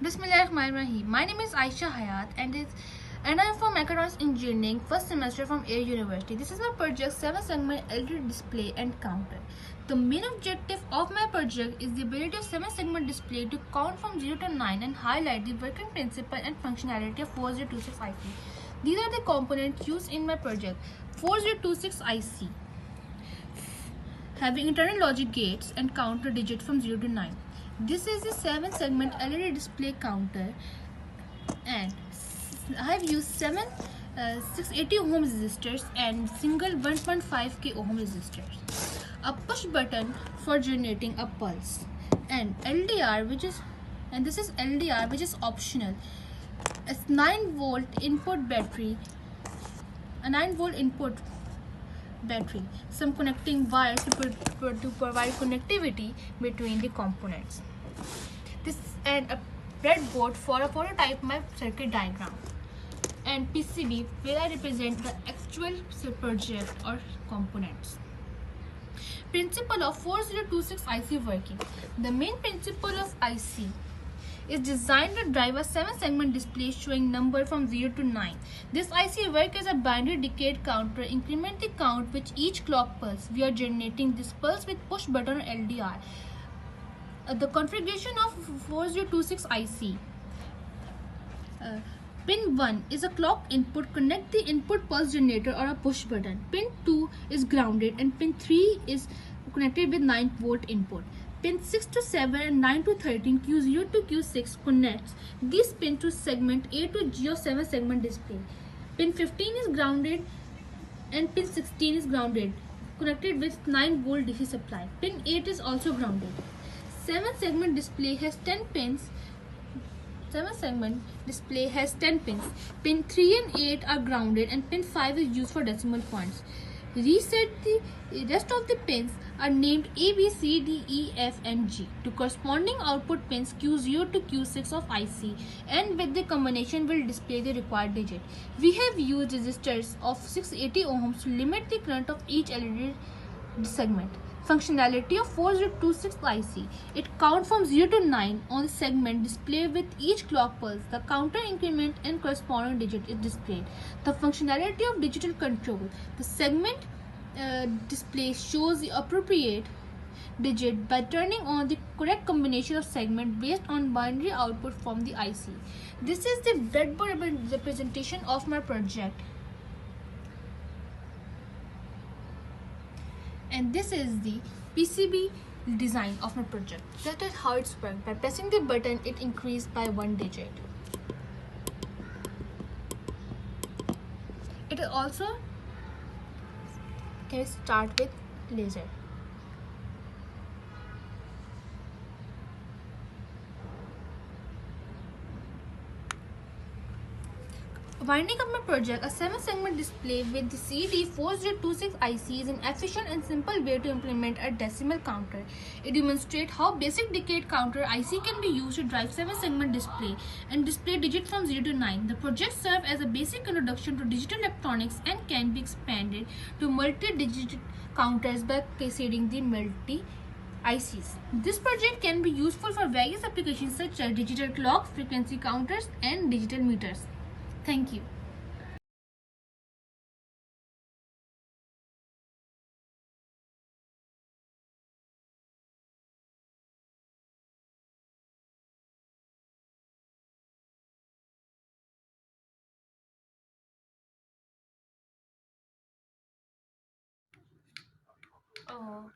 Bismillahirrahmanirrahim. My name is Aisha Hayat and I am from Mechatronics Engineering, first semester from Air University. This is my project 7 segment LED display and counter. The main objective of my project is the ability of 7 segment display to count from 0 to 9 and highlight the working principle and functionality of 4026 IC. These are the components used in my project. 4026 IC having internal logic gates and counter digit from 0 to 9. This is the 7 segment LED display counter, and I have used 680 ohm resistors and single 1.5k ohm resistors. A push button for generating a pulse, and LDR this is LDR which is optional. A 9-volt input battery, a 9-volt input battery, some connecting wires to provide connectivity between the components. This and a breadboard for a prototype my circuit diagram, and PCB where I represent the actual project or components. Principle of 4026 IC working. The main principle of IC is designed to drive a 7-segment display showing number from 0 to 9. This IC works as a binary decade counter. Increment the count with each clock pulse. We are generating this pulse with push button LDR. The configuration of 4026 IC. Pin 1 is a clock input. Connect the input pulse generator or a push button. Pin 2 is grounded and pin 3 is connected with 9-volt input. Pin 6 to 7 and 9 to 13 Q0 to Q6 connects these pins to segment A to G of 7 segment display. Pin 15 is grounded and pin 16 is grounded, connected with 9-volt DC supply. Pin 8 is also grounded. 7 segment display has 10 pins. 7 segment display has 10 pins. Pin 3 and 8 are grounded and pin 5 is used for decimal points. Reset the rest of the pins are named A, B, C, D, E, F and G to corresponding output pins Q0 to Q6 of IC, and with the combination will display the required digit. We have used resistors of 680 ohms to limit the current of each LED segment. Functionality of 4026 IC. It counts from 0 to 9 on the segment display with each clock pulse. The counter increment and corresponding digit is displayed. The functionality of digital control. The segment display shows the appropriate digit by turning on the correct combination of segment based on binary output from the IC. This is the breadboard representation of my project. And this is the PCB design of my project. That is how it's worked. By pressing the button, it increased by 1 digit. It also can start with laser. Winding up my project, a 7-segment display with the CD4026 IC is an efficient and simple way to implement a decimal counter. It demonstrates how basic decade counter IC can be used to drive 7-segment display and display digits from 0 to 9. The project serves as a basic introduction to digital electronics and can be expanded to multi-digit counters by cascading the multi ICs. This project can be useful for various applications such as digital clocks, frequency counters, and digital meters. Thank you. Oh.